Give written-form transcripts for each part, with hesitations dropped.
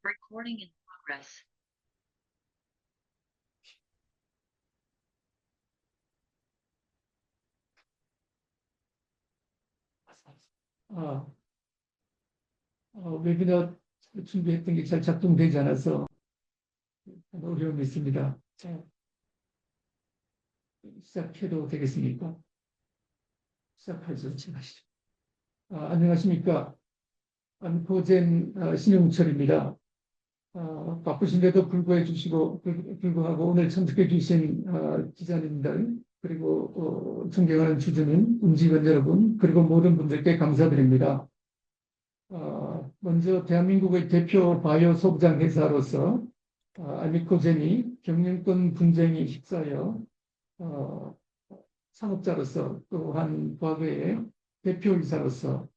Recording in progress. 아, 웨비너 준비했던 게 잘 작동되지 않아서 어려움이 있습니다. 자, 시작해도 되겠습니까? 시작하죠. 시작하시죠. 안녕하십니까. 안포젠 신용철입니다. 바쁘신데도 불구하고 오늘 참석해 주신 기자님들, 그리고 존경하는 주주님, 임직원 여러분, 그리고 모든 분들께 감사드립니다. 먼저 대한민국의 대표 바이오 소부장 회사로서 아미코젠이 경영권 분쟁이 휩싸여 창업자로서 또한 과거의 대표이사로서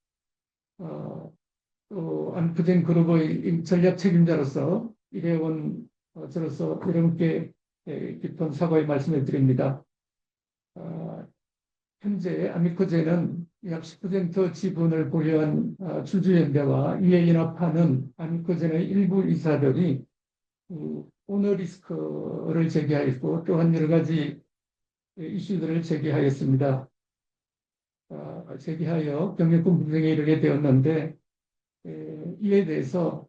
또 안프젠 그룹의 전략 책임자로서 일해온 저로서 여러분께 깊은 사과의 말씀을 드립니다. 현재 아미코젠은 약 10% 지분을 보유한 주주연대와 이에 연합하는 아미코젠의 일부 이사들이 오너리스크를 제기하였고 또한 여러 가지 이슈들을 제기하였습니다. 제기하여 경영권 분쟁에 이르게 되었는데 이에 대해서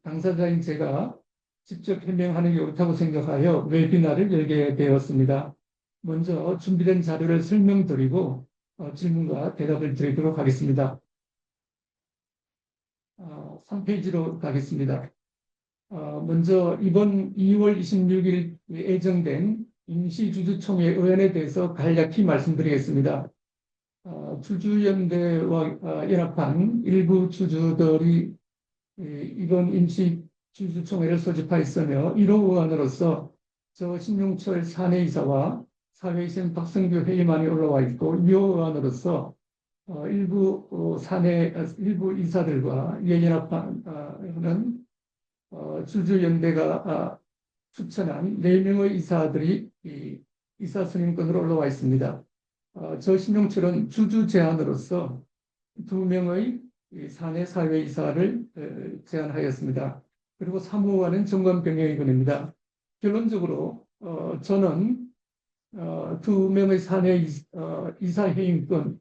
당사자인 제가 직접 해명하는 게 옳다고 생각하여 웨비나를 열게 되었습니다. 먼저 준비된 자료를 설명드리고 질문과 대답을 드리도록 하겠습니다. 3페이지로 가겠습니다. 먼저 이번 2월 26일 예정된 임시주주총회 의원에 대해서 간략히 말씀드리겠습니다. 주주연대와 연합한 일부 주주들이 이번 임시주주총회를 소집하였으며 1호 의원으로서 저 신용철 사내이사와 사회이사인 박성규 회의만이 올라와 있고 2호 의원으로서 일부 이사들과 이에 연합하는 주주연대가 추천한 4명의 이사들이 이사 선임권으로 올라와 있습니다. 저 신용철은 주주 제안으로서 2명의 사내 사회이사를 제안하였습니다. 그리고 사무관은 정관병영위원입니다. 결론적으로 저는 2명의 사내 이사 해임권,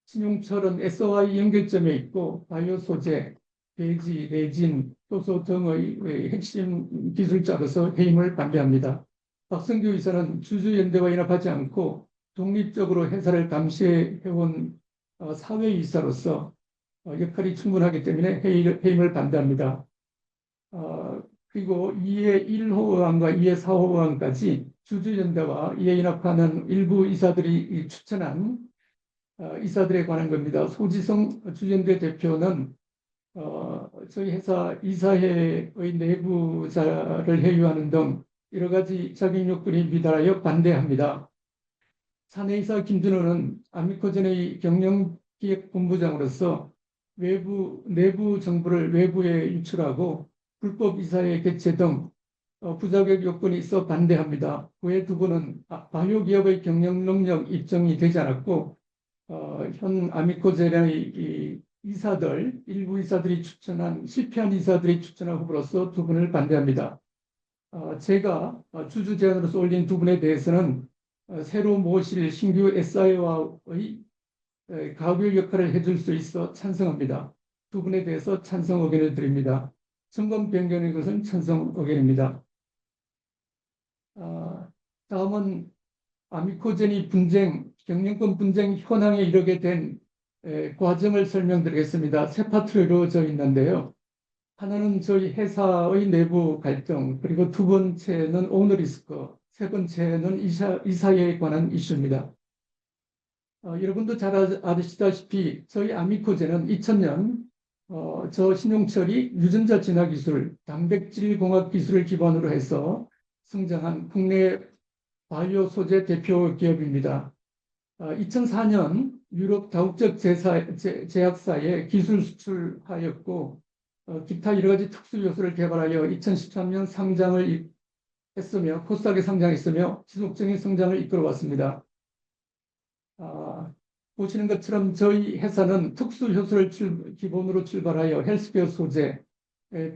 신용철은 SOI 연결점에 있고 바이오 소재, 배지, 레진, 효소 등의 핵심 기술자로서 해임을 반대합니다. 박성규 이사는 주주연대와 연합하지 않고 독립적으로 회사를 감시해온 사회이사로서 역할이 충분하기 때문에 해임을 반대합니다. 그리고 이에 1호 의원과 이에 4호 의원까지 주주연대와 이에 연합하는 일부 이사들이 추천한 이사들에 관한 겁니다. 소지성 주주연대 대표는 저희 회사 이사회의 내부자를 회유하는 등 여러 가지 자격 요건이 미달하여 반대합니다. 사내이사 김준호는 아미코젠의 경영기획본부장으로서 내부 정보를 외부에 유출하고 불법 이사회 개최 등 부자격 요건이 있어 반대합니다. 그외 2분은 바이오 기업의 경영 능력 입증이 되지 않았고 현 아미코젠의 일부 이사들이 추천한 실패한 이사들이 추천한 후보로서 2분을 반대합니다. 제가 주주 제안으로서 올린 2분에 대해서는 새로 모실 신규 SI와의 가교 역할을 해줄 수 있어 찬성합니다. 2분에 대해서 찬성 의견을 드립니다. 정권 변경의 것은 찬성 의견입니다. 다음은 아미코젠이 경영권 분쟁 현황에 이르게 된 과정을 설명드리겠습니다. 세 파트로 이루어져 있는데요. 하나는 저희 회사의 내부 갈등, 그리고 2번째는 오너리스크, 3번째는 이사회에 관한 이슈입니다. 여러분도 잘 아시다시피 저희 아미코젠은 2000년 저 신용철이 유전자 진화 기술, 단백질 공학 기술을 기반으로 해서 성장한 국내 바이오 소재 대표 기업입니다. 2004년 유럽 다국적 제약사에 기술 수출하였고 기타 여러 가지 특수 요소를 개발하여 2013년 상장을 했으며 코스닥에 상장했으며 지속적인 성장을 이끌어왔습니다. 보시는 것처럼 저희 회사는 특수 효소를 기본으로 출발하여 헬스케어 소재,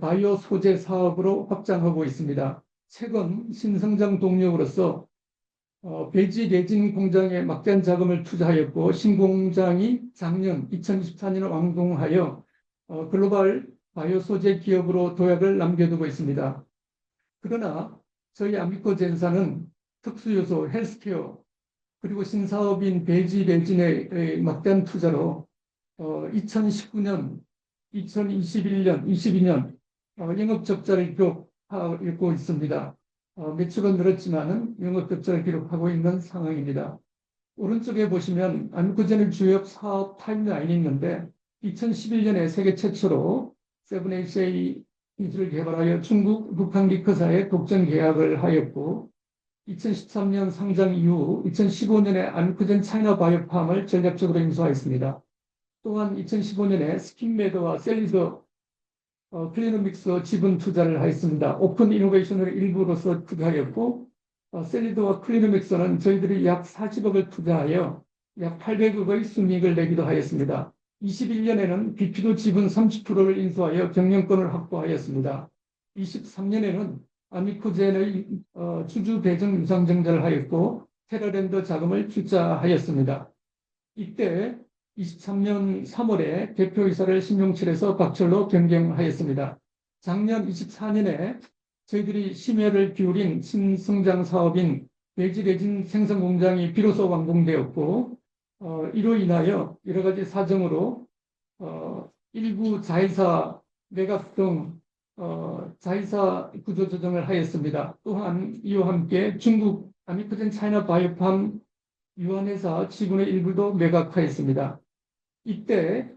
바이오 소재 사업으로 확장하고 있습니다. 최근 신성장 동력으로서 배지 레진 공장에 막대한 자금을 투자하였고 신공장이 작년 2024년에 완공하여 글로벌 바이오 소재 기업으로 도약을 남겨두고 있습니다. 그러나 저희 아미코젠사는 특수요소, 헬스케어, 그리고 신사업인 배지 레진의 막대한 투자로 2019년, 2021년, 22년 영업 적자를 기록하고 있습니다. 매출은 늘었지만은 영업 적자를 기록하고 있는 상황입니다. 오른쪽에 보시면 아미코젠의 주요 사업 타임라인이 있는데 2011년에 세계 최초로 7HA 기술을 개발하여 중국 북한 리커사에 독점 계약을 하였고 2013년 상장 이후 2015년에 아미코젠 차이나 바이오팜을 전략적으로 인수하였습니다. 또한 2015년에 스킨메드와 셀리더 클리노믹스 지분 투자를 하였습니다. 오픈 이노베이션을 일부로서 투자하였고 셀리더와 클리노믹스는 저희들이 약 40억을 투자하여 약 800억의 순이익을 내기도 하였습니다. 21년에는 비피도 지분 30%를 인수하여 경영권을 확보하였습니다. 23년에는 아미코젠의 주주 배정 유상증자를 하였고 테라랜드 자금을 투자하였습니다. 이때 23년 3월에 대표이사를 신용철에서 박철로 변경하였습니다. 작년 24년에 저희들이 심혈을 기울인 신성장 사업인 배지레진 생산 공장이 비로소 완공되었고 이로 인하여 여러 가지 사정으로 일부 자회사 매각 등 자회사 구조 조정을 하였습니다. 또한 이와 함께 중국 아미코젠 차이나 바이오팜 유한회사 지분의 일부도 매각하였습니다. 이때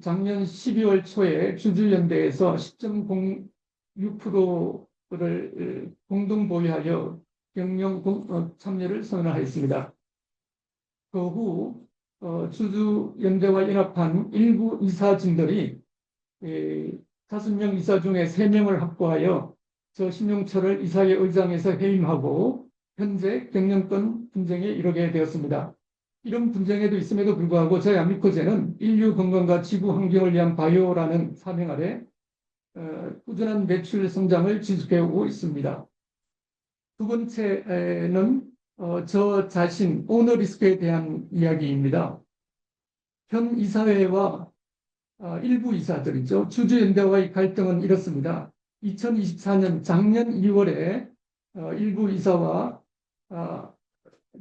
작년 12월 초에 주주연대에서 10.06%를 공동 보유하여 경영 참여를 선언하였습니다. 그 후 주주연대와 연합한 일부 이사진들이 5명 이사 중에 3명을 확보하여 저 신용철을 이사회 의장에서 해임하고 현재 경영권 분쟁에 이르게 되었습니다. 이런 분쟁에도 있음에도 불구하고 저희 아미코젠은 인류 건강과 지구 환경을 위한 바이오라는 사명 아래 꾸준한 매출 성장을 지속해오고 있습니다. 두 번째는 저 자신 오너 리스크에 대한 이야기입니다. 현 이사회와 일부 이사들이죠. 주주연대와의 갈등은 이렇습니다. 2024년 작년 2월에 일부 이사와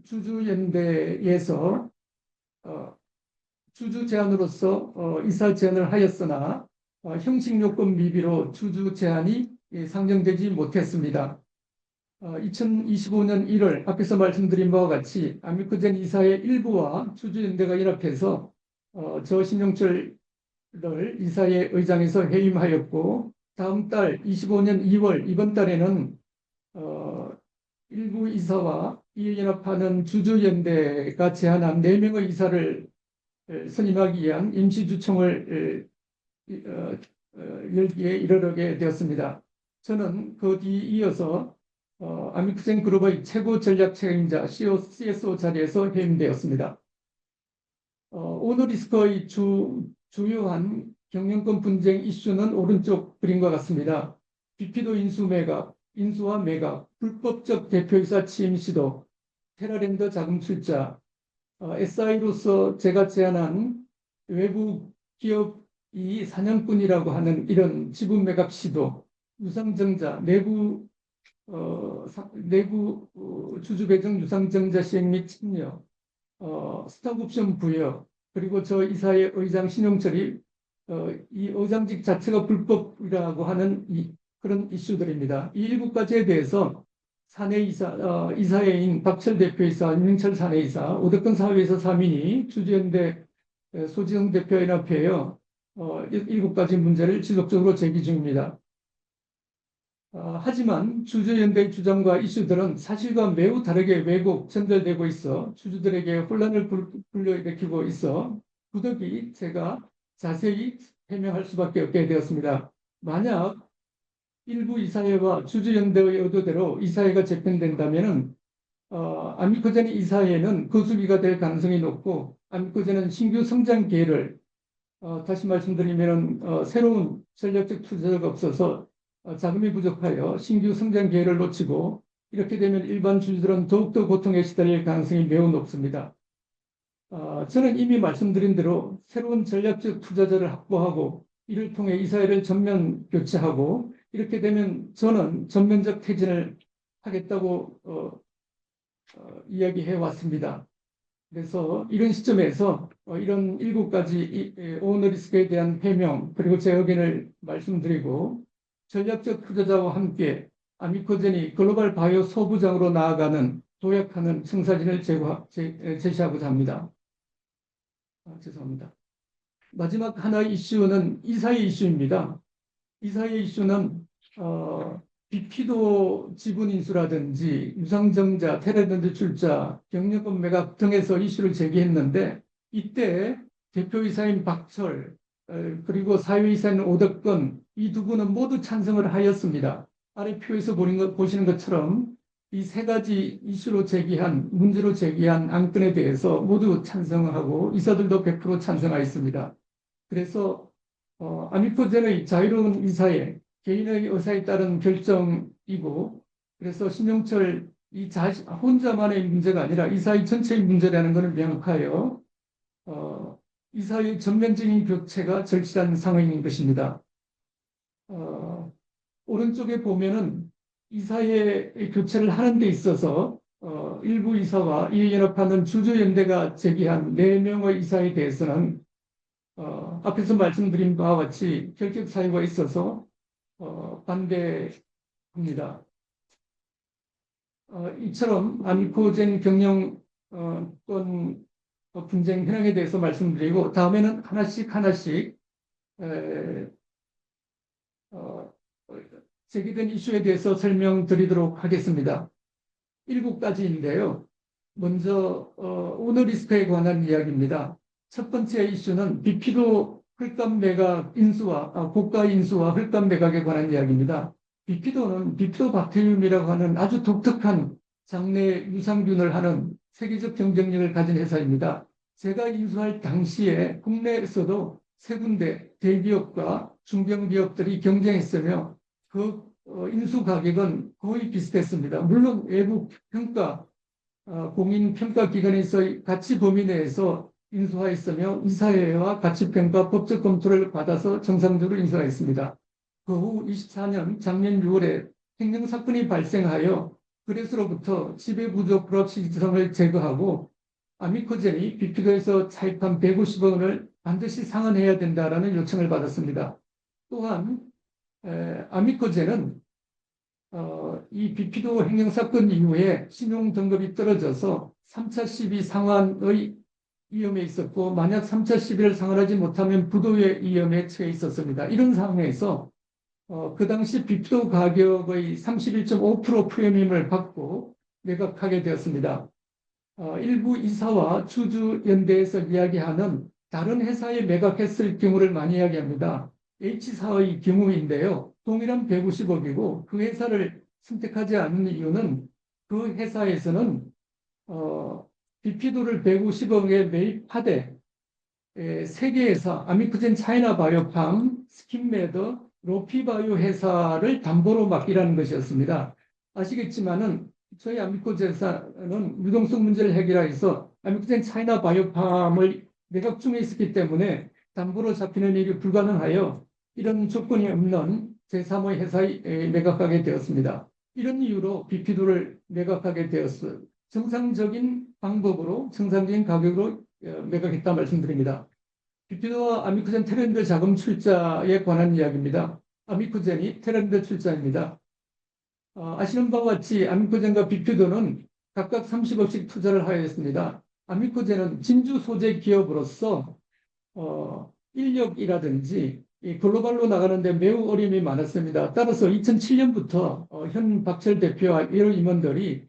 주주연대에서 주주 제안으로서 이사 제안을 하였으나 형식 요건 미비로 주주 제안이 상정되지 못했습니다. 2025년 1월 앞에서 말씀드린 바와 같이 아미코젠 이사의 일부와 주주연대가 연합해서 저 신용철을 이사의 의장에서 해임하였고 다음 달 25년 2월 이번 달에는 일부 이사와 이에 연합하는 주주연대가 제안한 4명의 이사를 선임하기 위한 임시주총을 열기에 이르게 되었습니다. 저는 그 뒤 이어서 아미코젠 그룹의 최고 전략 책임자 CSO 자리에서 해임되었습니다. 오너리스크의 주요한 경영권 분쟁 이슈는 오른쪽 그림과 같습니다. 비피도 인수 매각, 인수와 매각, 불법적 대표이사 취임 시도, 테라랜드 자금 출자, SI로서 제가 제안한 외부 기업이 사냥꾼이라고 하는 이런 지분 매각 시도, 유상증자, 내부 주주 배정 유상증자 시행 및 참여, 스톡옵션 부여, 그리고 저 이사의 의장 신용철이 이 의장직 자체가 불법이라고 하는 그런 이슈들입니다. 이 7가지에 대해서 사내이사, 이사회인 박철 대표이사, 윤영철 사내이사, 오덕근 사회에서 3인이 주주연대 소지성 대표연합회에 7가지 문제를 지속적으로 제기 중입니다. 하지만 주주연대의 주장과 이슈들은 사실과 매우 다르게 왜곡, 전달되고 있어 주주들에게 혼란을 불러일으키고 있어 부득이 제가 자세히 해명할 수밖에 없게 되었습니다. 만약 일부 이사회와 주주연대의 의도대로 이사회가 재편된다면 아미코젠 이사회는 거수비가 될 가능성이 높고 아미코젠은 신규 성장 기회를 다시 말씀드리면 새로운 전략적 투자가 없어서 자금이 부족하여 신규 성장 기회를 놓치고 이렇게 되면 일반 주주들은 더욱더 고통에 시달릴 가능성이 매우 높습니다. 저는 이미 말씀드린 대로 새로운 전략적 투자자를 확보하고 이를 통해 이사회를 전면 교체하고 이렇게 되면 저는 전면적 퇴진을 하겠다고 이야기해 왔습니다. 그래서 이런 시점에서 이런 7가지 오너리스크에 대한 해명 그리고 제 의견을 말씀드리고 전략적 투자자와 함께 아미코젠이 글로벌 바이오 소부장으로 나아가는 도약하는 청사진을 제시하고자 합니다. 죄송합니다. 마지막 하나의 이슈는 이사의 이슈입니다. 이사의 이슈는 비피도 지분 인수라든지 유상증자, 테레던트 출자, 경영권 매각 등에서 이슈를 제기했는데 이때 대표이사인 박철 그리고 사회이사인 오덕건 이 두 분은 모두 찬성을 하였습니다. 아래 표에서 보시는 것처럼 이 3가지 이슈로 문제로 제기한 안건에 대해서 모두 찬성하고 이사들도 100% 찬성하였습니다. 그래서 아미코젠의 자유로운 이사회, 개인의 의사에 따른 결정이고 그래서 신용철 혼자만의 문제가 아니라 이사회 전체의 문제라는 것은 명확하여 이사회 전면적인 교체가 절실한 상황인 것입니다. 오른쪽에 보면은 이사회 교체를 하는 데 있어서 일부 이사와 이에 연합하는 주주연대가 제기한 4명의 이사에 대해서는 앞에서 말씀드린 바와 같이 결격 사유가 있어서 반대합니다. 이처럼 아미코젠 경영권 분쟁 현황에 대해서 말씀드리고 다음에는 하나씩 제기된 이슈에 대해서 설명드리도록 하겠습니다. 7가지인데요. 먼저 오너리스크에 관한 이야기입니다. 첫 번째 이슈는 비피도 헐값 매각 인수와 고가 인수와 헐값 매각에 관한 이야기입니다. 비피도는 비피도박테리움이라고 하는 아주 독특한 장내 유산균을 하는 세계적 경쟁력을 가진 회사입니다. 제가 인수할 당시에 국내에서도 3군데 대기업과 중견기업들이 경쟁했으며 그 인수 가격은 거의 비슷했습니다. 물론 외부 평가 공인 평가 기관에서 가치 범위 내에서 인수하였으며 이사회와 가치평가 법적 검토를 받아서 정상적으로 인수하였습니다. 그 후 24년 작년 6월에 행정사건이 발생하여 그래서로부터 지배구조 불합리성을 제거하고 아미코젠이 비피도에서 차입한 150억 원을 반드시 상환해야 된다라는 요청을 받았습니다. 또한 아미코젠은 이 비피도 행정사건 이후에 신용등급이 떨어져서 3차 시비 상환의 위험에 있었고 만약 3차 시비를 상환하지 못하면 부도의 위험에 처해 있었습니다. 이런 상황에서 그 당시 비피도 가격의 31.5% 프리미엄을 받고 매각하게 되었습니다. 일부 이사와 주주연대에서 이야기하는 다른 회사에 매각했을 경우를 많이 이야기합니다. H사의 경우인데요. 동일한 150억이고 그 회사를 선택하지 않는 이유는 그 회사에서는 비피도를 150억에 매입하되 3개 회사 아미코젠 차이나 바이오팜, 스킨메더, 로피바이오 회사를 담보로 맡기라는 것이었습니다. 아시겠지만은 저희 아미코젠사는 유동성 문제를 해결해서 아미코젠 차이나 바이오팜을 매각 중에 있었기 때문에 담보로 잡히는 일이 불가능하여 이런 조건이 없는 제3의 회사에 매각하게 되었습니다. 이런 이유로 비피도를 매각하게 되었어요. 정상적인 방법으로 정상적인 가격으로 매각했다 말씀드립니다. 비피도와 아미코젠 테렌드 자금 출자에 관한 이야기입니다. 아미코젠이 테렌드 출자입니다. 아시는 바와 같이 아미코젠과 비피도는 각각 30억씩 투자를 하였습니다. 아미코젠은 진주 소재 기업으로서 인력이라든지 이 글로벌로 나가는데 매우 어려움이 많았습니다. 따라서 2007년부터 현 박철 대표와 여러 임원들이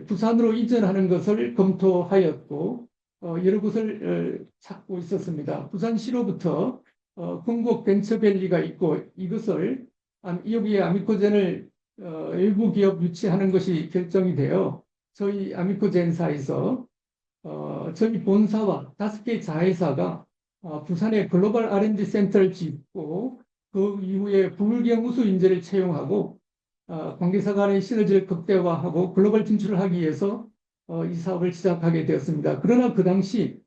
부산으로 이전하는 것을 검토하였고 여러 곳을 찾고 있었습니다. 부산시로부터 궁곡 벤처밸리가 있고 이것을 여기에 아미코젠을 일부 기업 유치하는 것이 결정이 되어 저희 아미코젠사에서 저희 본사와 5개 자회사가 부산에 글로벌 R&D 센터를 짓고 그 이후에 부울경 우수 인재를 채용하고 관계사 간의 시너지를 극대화하고 글로벌 진출을 하기 위해서 이 사업을 시작하게 되었습니다. 그러나 그 당시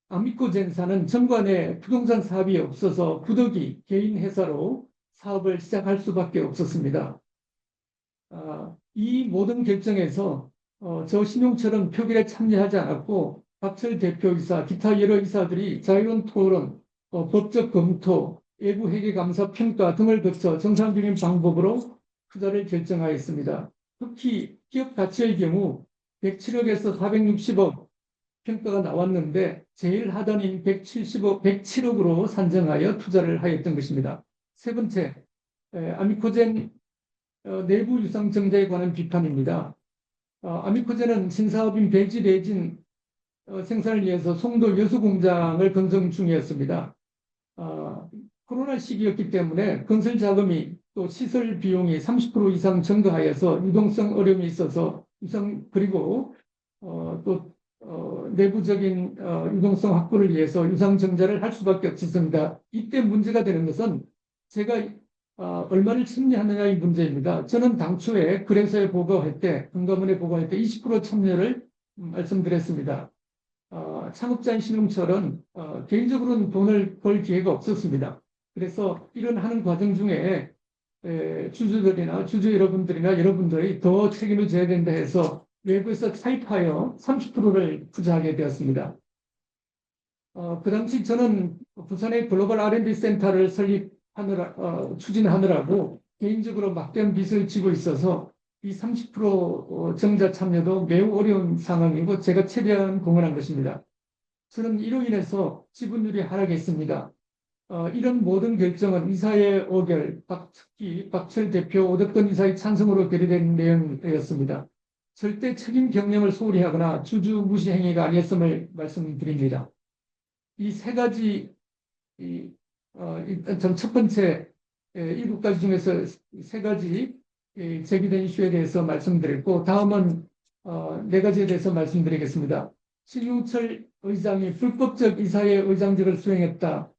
아미코젠사는 정관에 부동산 사업이 없어서 부득이 개인 회사로 사업을 시작할 수밖에 없었습니다. 이 모든 결정에서 저 신용철은 표결에 참여하지 않았고 박철 대표이사, 기타 여러 이사들이 자유로운 토론, 법적 검토, 외부 회계감사 평가 등을 거쳐 정상적인 방법으로 투자를 결정하였습니다. 특히 기업 가치의 경우 107억에서 460억 평가가 나왔는데 제일 하단인 170억, 107억으로 산정하여 투자를 하였던 것입니다. 세 번째, 아미코젠 내부 유상 정제에 관한 비판입니다. 아미코젠은 신사업인 배지 레진 생산을 위해서 송도 여수 공장을 건설 중이었습니다. 코로나 시기였기 때문에 건설 자금이 또 시설 비용이 30% 이상 증가하여서 유동성 어려움이 있어서 그리고 또 내부적인 유동성 확보를 위해서 유상증자를 할 수밖에 없었습니다. 이때 문제가 되는 것은 제가 얼마를 참여하느냐의 문제입니다. 저는 당초에 그래서에 보고할 때, 금감원에 보고할 때 20% 참여를 말씀드렸습니다. 창업자인 신흥철은 개인적으로는 돈을 벌 기회가 없었습니다. 그래서 이런 하는 과정 중에 주주들이나 주주 여러분들이나 여러분들이 더 책임을 져야 된다 해서 외부에서 차입하여 30%를 투자하게 되었습니다. 그 당시 저는 부산의 글로벌 R&D 센터를 추진하느라고 개인적으로 막대한 빚을 지고 있어서 이 30% 정자 참여도 매우 어려운 상황이고 제가 최대한 공헌한 것입니다. 저는 이로 인해서 지분율이 하락했습니다. 이런 모든 결정은 이사의 의결, 특히 박철 대표, 오덕건 이사의 찬성으로 결의된 내용이었습니다. 절대 책임 경영을 소홀히 하거나 주주 무시 행위가 아니었음을 말씀드립니다. 이 세 가지, 일단 첫 번째, 7가지 중에서 세 가지 제기된 이슈에 대해서 말씀드렸고, 다음은 4가지에 대해서 말씀드리겠습니다. 신용철 의장이 불법적 이사의 의장직을 수행했다.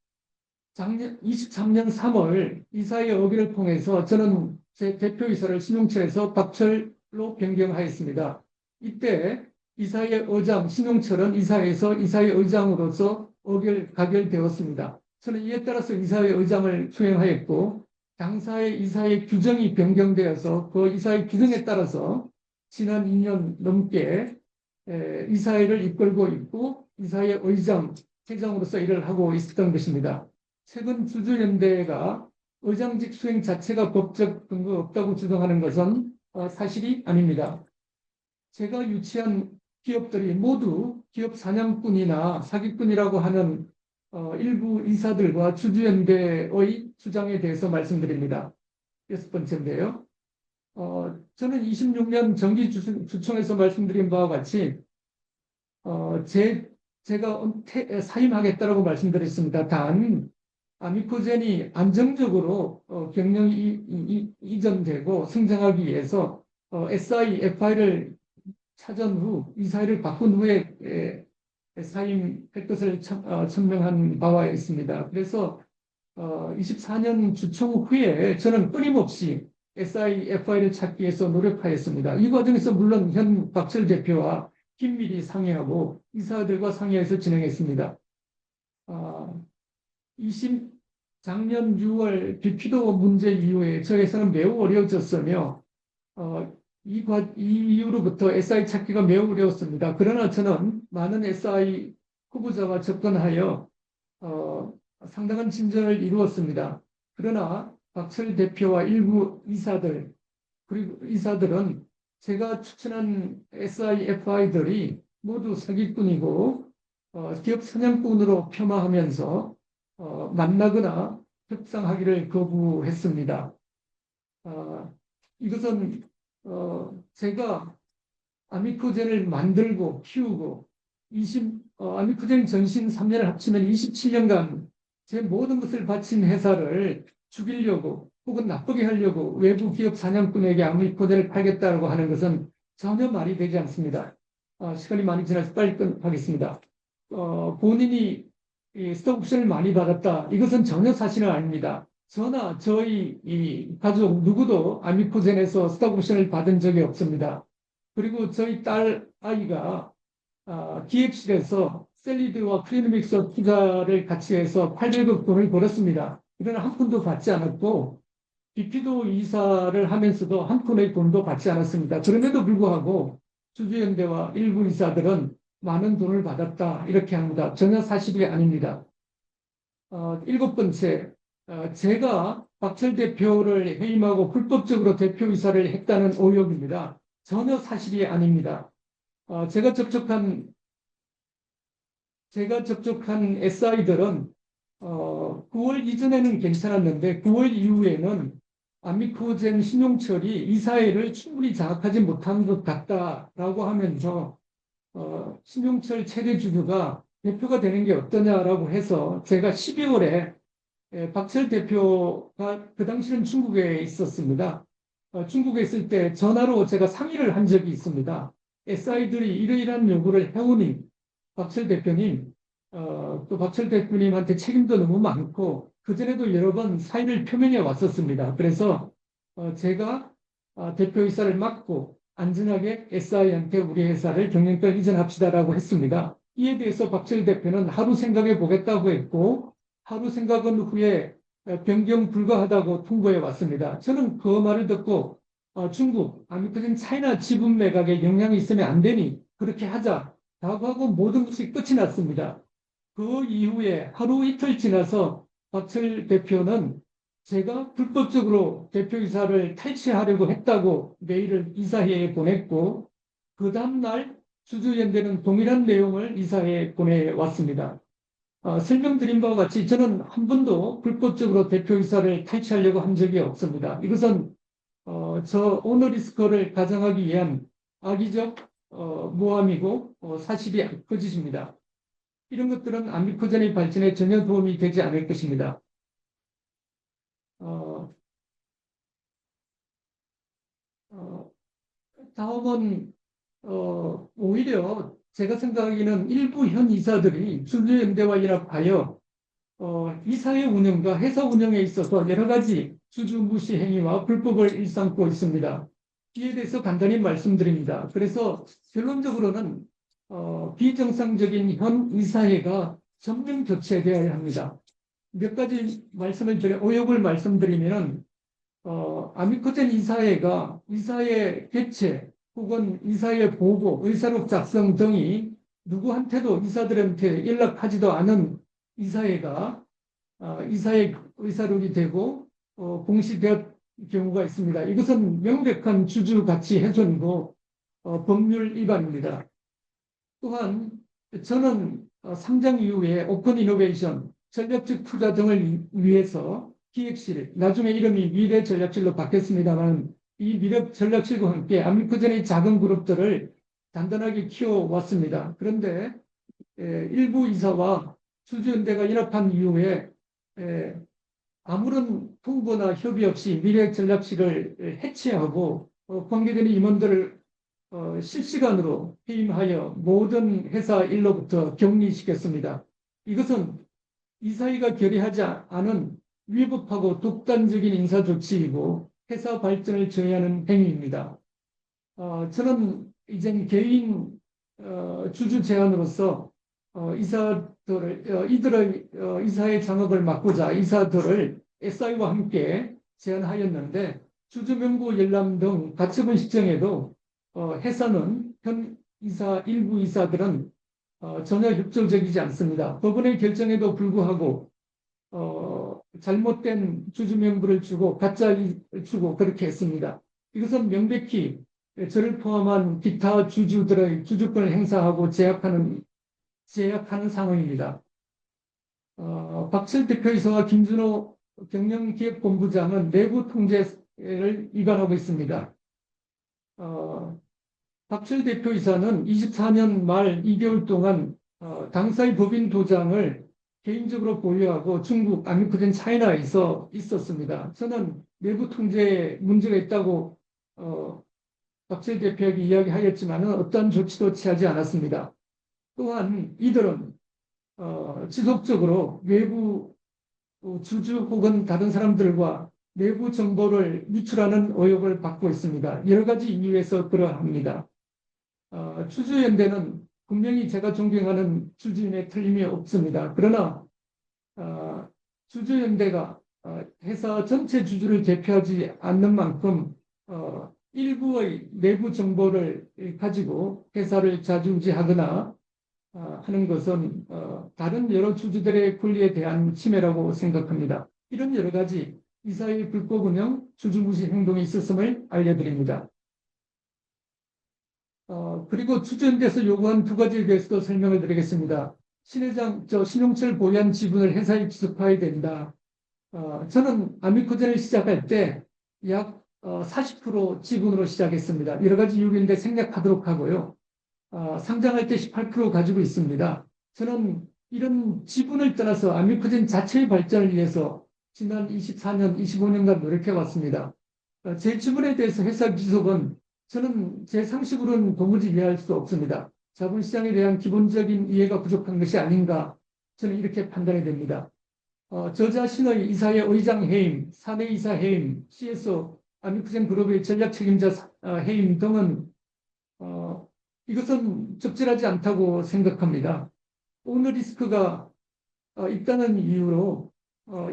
23년 3월 이사의 의결을 통해서 저는 제 대표이사를 신용철에서 박철로 변경하였습니다. 이때 이사의 의장 신용철은 이사에서 이사의 의장으로서 가결되었습니다. 저는 이에 따라서 이사의 의장을 수행하였고 당사의 이사의 규정이 변경되어서 그 이사의 규정에 따라서 지난 2년 넘게 이사회를 이끌고 있고 이사의 의장, 회장으로서 일을 하고 있었던 것입니다. 최근 주주연대가 의장직 수행 자체가 법적 근거 없다고 주장하는 것은 사실이 아닙니다. 제가 유치한 기업들이 모두 기업 사냥꾼이나 사기꾼이라고 하는 일부 이사들과 주주연대의 주장에 대해서 말씀드립니다. 6번째인데요. 저는 26년 정기주총에서 말씀드린 바와 같이 제가 사임하겠다라고 말씀드렸습니다. 단 아미코젠이 안정적으로 경영이 이전되고 성장하기 위해서 SIFI를 차전 후 이사회를 바꾼 후에 사임할 것을 천명한 바와 있습니다. 그래서 24년 주총 후에 저는 끊임없이 SIFI를 찾기 위해서 노력하였습니다. 이 과정에서 물론 현 박철 대표와 긴밀히 상의하고 이사들과 상의해서 진행했습니다. 작년 6월 비피도 문제 이후에 저 회사는 매우 어려워졌으며 이 이후로부터 SI 찾기가 매우 어려웠습니다. 그러나 저는 많은 SI 후보자와 접근하여 상당한 진전을 이루었습니다. 그러나 박철 대표와 일부 이사들은 제가 추천한 SIFI들이 모두 사기꾼이고 기업 사냥꾼으로 폄하하면서 만나거나 협상하기를 거부했습니다. 이것은 제가 아미코젠을 만들고 키우고 아미코젠 전신 3년을 합치면 27년간 제 모든 것을 바친 회사를 죽이려고 혹은 나쁘게 하려고 외부 기업 사냥꾼에게 아미코젠을 팔겠다고 하는 것은 전혀 말이 되지 않습니다. 시간이 많이 지나서 빨리 하겠습니다. 본인이 이 스톡옵션을 많이 받았다. 이것은 전혀 사실은 아닙니다. 저나 저희 이 가족 누구도 아미코젠에서 스톡옵션을 받은 적이 없습니다. 그리고 저희 딸 아이가 기획실에서 셀리드와 클리노믹스 투자를 같이 해서 800억 돈을 벌었습니다. 그러나 한 푼도 받지 않았고 비피도 이사를 하면서도 한 푼의 돈도 받지 않았습니다. 그럼에도 불구하고 주주연대와 일부 이사들은 많은 돈을 받았다 이렇게 합니다. 전혀 사실이 아닙니다. 일곱 번째, 제가 박철 대표를 해임하고 불법적으로 대표이사를 했다는 의혹입니다. 전혀 사실이 아닙니다. 제가 접촉한 SI들은 9월 이전에는 괜찮았는데 9월 이후에는 아미코젠 신용철이 이 사회를 충분히 장악하지 못한 것 같다라고 하면서 신용철 최대 주주가 대표가 되는 게 어떠냐라고 해서 제가 12월에 박철 대표가 그 당시는 중국에 있었습니다. 중국에 있을 때 전화로 제가 상의를 한 적이 있습니다. SI들이 이러이러한 요구를 해오니 박철 대표님, 또 박철 대표님한테 책임도 너무 많고 그전에도 여러 번 사의를 표명해 왔었습니다. 그래서 제가 대표이사를 맡고 안전하게 SI한테 우리 회사를 경영권 이전합시다라고 했습니다. 이에 대해서 박철 대표는 하루 생각해 보겠다고 했고 하루 생각은 후에 변경 불가하다고 통보해 왔습니다. 저는 그 말을 듣고 중국, 아미코젠 차이나 지분 매각에 영향이 있으면 안 되니 그렇게 하자라고 하고 모든 것이 끝이 났습니다. 그 이후에 하루 이틀 지나서 박철 대표는 제가 불법적으로 대표이사를 탈취하려고 했다고 메일을 이사회에 보냈고 그 다음날 주주연대는 동일한 내용을 이사회에 보내왔습니다. 설명드린 바와 같이 저는 한 번도 불법적으로 대표이사를 탈취하려고 한 적이 없습니다. 이것은 저 오너리스크를 가정하기 위한 악의적 모함이고 사실이 거짓입니다. 이런 것들은 아미코젠의 발전에 전혀 도움이 되지 않을 것입니다. 어, 어, 다음은 오히려 제가 생각하기에는 일부 현 이사들이 주주연대와 연합하여 이사회 운영과 회사 운영에 있어서 여러 가지 주주 무시 행위와 불법을 일삼고 있습니다. 이에 대해서 간단히 말씀드립니다. 그래서 결론적으로는 비정상적인 현 이사회가 전면 교체되어야 합니다. 몇 가지 의혹을 말씀드리면 아미코젠 이사회가 이사회 개최 혹은 이사회 보고 의사록 작성 등이 누구한테도 이사들한테 연락하지도 않은 이사회가 이사회 의사록이 되고 공시될 경우가 있습니다. 이것은 명백한 주주 가치 훼손이고 법률 위반입니다. 또한 저는 상장 이후에 오픈 이노베이션, 전략적 투자 등을 위해서 기획실, 나중에 이름이 미래 전략실로 바뀌었습니다만 이 미래 전략실과 함께 아미코젠의 작은 그룹들을 단단하게 키워왔습니다. 그런데 일부 이사와 주주연대가 연합한 이후에 아무런 통보나 협의 없이 미래 전략실을 해체하고 관계된 임원들을 실시간으로 해임하여 모든 회사 일로부터 격리시켰습니다. 이것은 이사회가 결의하지 않은 위법하고 독단적인 인사 조치이고 회사 발전을 저해하는 행위입니다. 저는 이제 개인 주주 제안으로서 이들의 이사회 장악을 막고자 이사들을 SI와 함께 제안하였는데 주주 명부 열람 등 가처분 시정에도 회사는 현 이사 일부 이사들은 전혀 협조적이지 않습니다. 법원의 결정에도 불구하고 잘못된 주주 명부를 주고 가짜를 주고 그렇게 했습니다. 이것은 명백히 저를 포함한 기타 주주들의 주주권을 행사하고 제약하는 상황입니다. 박철 대표이사와 김준호 경영기획본부장은 내부 통제를 위반하고 있습니다. 박철 대표이사는 24년 말 2개월 동안 당사의 법인 도장을 개인적으로 보유하고 중국 아미코젠 차이나에 있었습니다. 저는 내부 통제에 문제가 있다고 박철 대표에게 이야기하였지만 어떠한 조치도 취하지 않았습니다. 또한 이들은 지속적으로 외부 주주 혹은 다른 사람들과 내부 정보를 유출하는 의혹을 받고 있습니다. 여러 가지 이유에서 그러합니다. 주주연대는 분명히 제가 존경하는 주주임에 틀림이 없습니다. 그러나 주주연대가 회사 전체 주주를 대표하지 않는 만큼 일부의 내부 정보를 가지고 회사를 좌지우지하거나 하는 것은 다른 여러 주주들의 권리에 대한 침해라고 생각합니다. 이런 여러 가지 이사의 불법 운영, 주주무시 행동이 있었음을 알려드립니다. 그리고 주주연대에서 요구한 두 가지에 대해서도 설명을 드리겠습니다. 신 회장, 신용철 보유한 지분을 회사에 지속화해야 된다. 저는 아미코전을 시작할 때 약 40% 지분으로 시작했습니다. 여러 가지 이유인데 생략하도록 하고요. 상장할 때 18% 가지고 있습니다. 저는 이런 지분을 떠나서 아미코전 자체의 발전을 위해서 지난 24년, 25년간 노력해 왔습니다. 제 지분에 대해서 회사 기속은 저는 제 상식으로는 도무지 이해할 수 없습니다. 자본시장에 대한 기본적인 이해가 부족한 것이 아닌가 저는 이렇게 판단이 됩니다. 저 자신의 이사회 의장 해임, 사내이사 해임, CSO, 아미쿠젠 그룹의 전략 책임자 해임 등은 이것은 적절하지 않다고 생각합니다. 오너 리스크가 있다는 이유로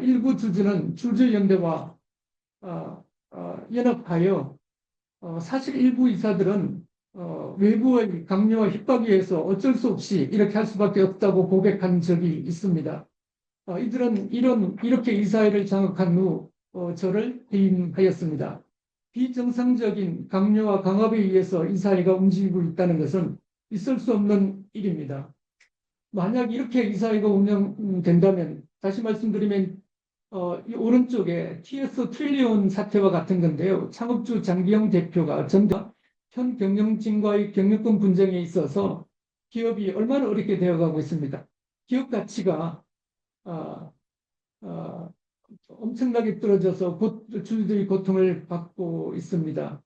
일부 주주는 주주연대와 연합하여 사실 일부 이사들은 외부의 강요와 협박에 의해서 어쩔 수 없이 이렇게 할 수밖에 없다고 고백한 적이 있습니다. 이들은 이렇게 이사회를 장악한 후 저를 해임하였습니다. 비정상적인 강요와 강압에 의해서 이사회가 움직이고 있다는 것은 있을 수 없는 일입니다. 만약 이렇게 이사회가 운영된다면 다시 말씀드리면 이 오른쪽에 TS 트릴리온 사태와 같은 건데요. 창업주 장기영 대표가 현 경영진과의 경영권 분쟁에 있어서 기업이 얼마나 어렵게 되어가고 있습니다. 기업 가치가 어, 어, 엄청나게 떨어져서 주주들이 고통을 받고 있습니다.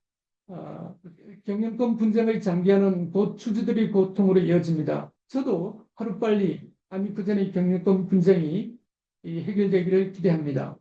경영권 분쟁의 장기화는 곧 주주들의 고통으로 이어집니다. 저도 하루빨리 아미쿠젠의 경영권 분쟁이 해결되기를 기대합니다.